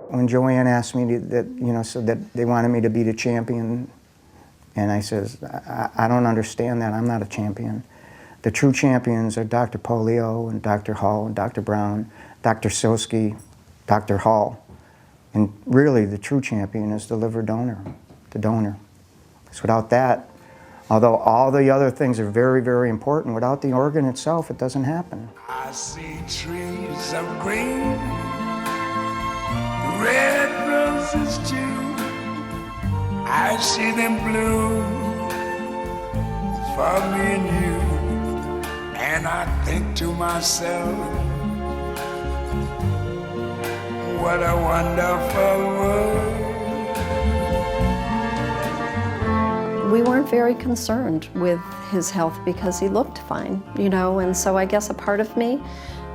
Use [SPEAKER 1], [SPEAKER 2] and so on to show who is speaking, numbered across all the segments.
[SPEAKER 1] When Joanne asked me said that they wanted me to be the champion, and I says, I don't understand that. I'm not a champion. The true champions are Dr. Polio and Dr. Hall and Dr. Brown, Dr. Silsky, Dr. Hall. And really, the true champion is the liver donor, the donor. Because without that, although all the other things are very, very important, without the organ itself, it doesn't happen.
[SPEAKER 2] I see trees of green, red roses too. I see them bloom for me and you. And I think to myself, what a wonderful world.
[SPEAKER 3] We weren't very concerned with his health because he looked fine, and so I guess a part of me,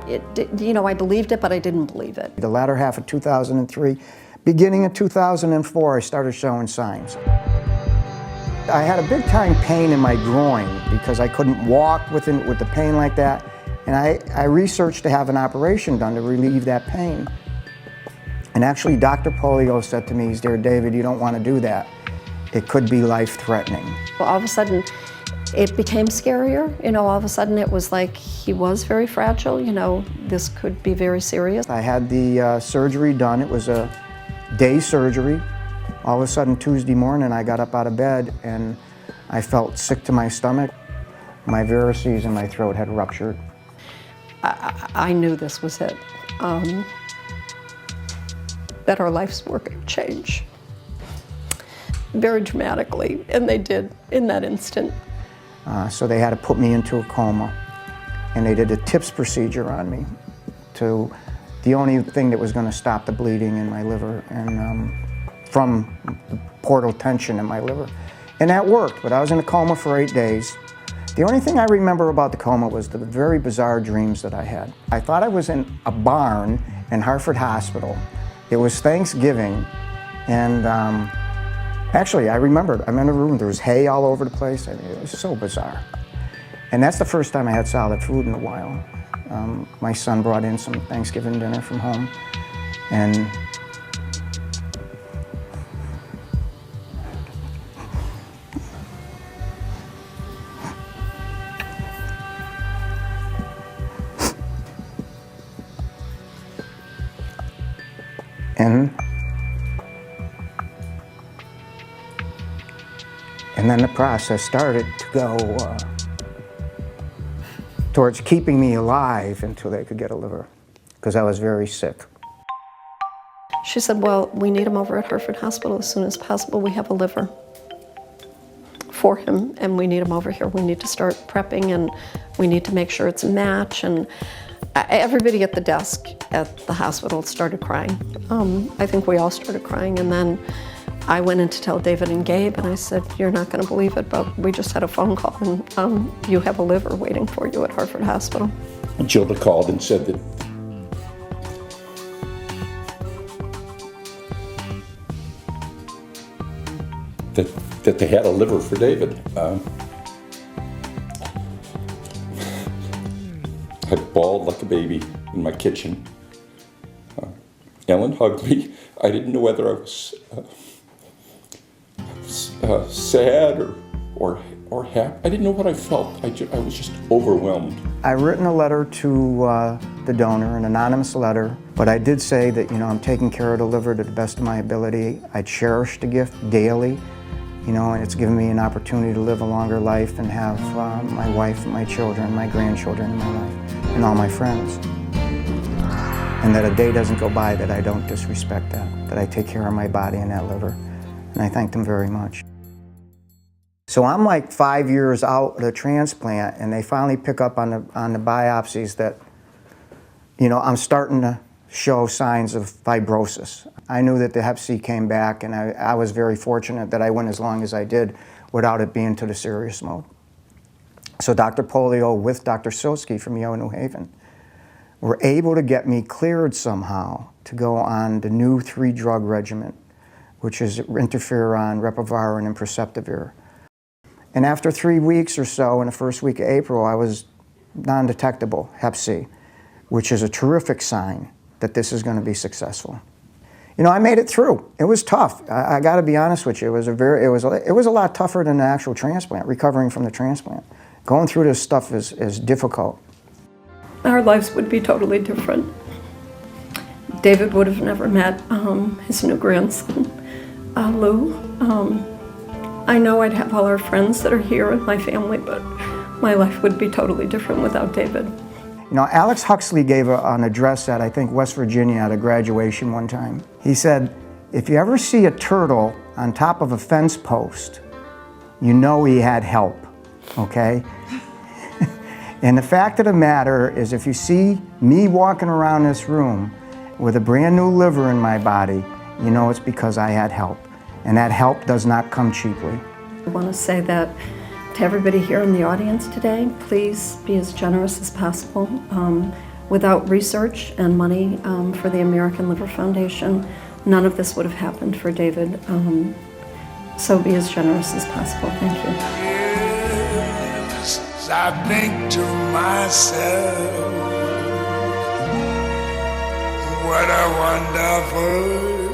[SPEAKER 3] I believed it, but I didn't believe it.
[SPEAKER 1] The latter half of 2003, beginning of 2004, I started showing signs. I had a big time pain in my groin because I couldn't walk with the pain like that, and I researched to have an operation done to relieve that pain. And actually, Dr. Polio said to me, "Dear David, you don't want to do that. It could be life-threatening."
[SPEAKER 3] Well, all of a sudden, it became scarier. All of a sudden it was like he was very fragile. This could be very serious.
[SPEAKER 1] I had the surgery done. It was a day surgery. All of a sudden, Tuesday morning, I got up out of bed and I felt sick to my stomach. My varices in my throat had ruptured.
[SPEAKER 3] I knew this was it. That our lives were going to change very dramatically, and they did in that instant.
[SPEAKER 1] So they had to put me into a coma, and they did a TIPS procedure on me, the only thing that was going to stop the bleeding in my liver and from the portal tension in my liver. And that worked, but I was in a coma for 8 days. The only thing I remember about the coma was the very bizarre dreams that I had. I thought I was in a barn in Hartford Hospital. It was Thanksgiving, and actually, I remembered, I'm in a room, there was hay all over the place. It was so bizarre. And that's the first time I had solid food in a while. My son brought in some Thanksgiving dinner from home, and And then the process started to go towards keeping me alive until they could get a liver, because I was very sick.
[SPEAKER 3] She said, well, we need him over at Hartford Hospital as soon as possible. We have a liver for him, and we need him over here. We need to start prepping, and we need to make sure it's a match. And everybody at the desk at the hospital started crying. I think we all started crying, and then I went in to tell David and Gabe, and I said, you're not going to believe it, but we just had a phone call, and you have a liver waiting for you at Hartford Hospital.
[SPEAKER 4] Gilda called and said that they had a liver for David. I bawled like a baby in my kitchen. Ellen hugged me. I didn't know whether I was sad or happy. I didn't know what I felt. I was just overwhelmed.
[SPEAKER 1] I've written a letter to the donor, an anonymous letter, but I did say that, I'm taking care of the liver to the best of my ability. I cherish the gift daily, and it's given me an opportunity to live a longer life and have my wife and my children, my grandchildren in my life, and all my friends. And that a day doesn't go by that I don't disrespect that I take care of my body and that liver. And I thank them very much. So I'm like 5 years out of the transplant, and they finally pick up on the biopsies that, I'm starting to show signs of fibrosis. I knew that the Hep C came back, and I was very fortunate that I went as long as I did without it being to the serious mode. So Dr. Polio with Dr. Silsky from Yale New Haven were able to get me cleared somehow to go on the new 3-drug regimen, which is interferon, ribavirin, and preceptivir. And after 3 weeks or so, in the first week of April, I was non-detectable Hep C, which is a terrific sign that this is going to be successful. you know, I made it through. It was tough. I got to be honest with you. It was a lot tougher than the actual transplant, recovering from the transplant. Going through this stuff is difficult.
[SPEAKER 3] Our lives would be totally different. David would have never met his new grandson, Lou. I know I'd have all our friends that are here and my family, but my life would be totally different without David.
[SPEAKER 1] You know, Alex Huxley gave an address at, I think, West Virginia at a graduation one time. He said, if you ever see a turtle on top of a fence post, you know he had help, okay? And the fact of the matter is, if you see me walking around this room with a brand new liver in my body, you know it's because I had help. And that help does not come cheaply.
[SPEAKER 3] I want to say that to everybody here in the audience today, please be as generous as possible. Without research and money for the American Liver Foundation, none of this would have happened for David. So be as generous as possible. Thank you.
[SPEAKER 2] Yes, I think to myself, what a wonderful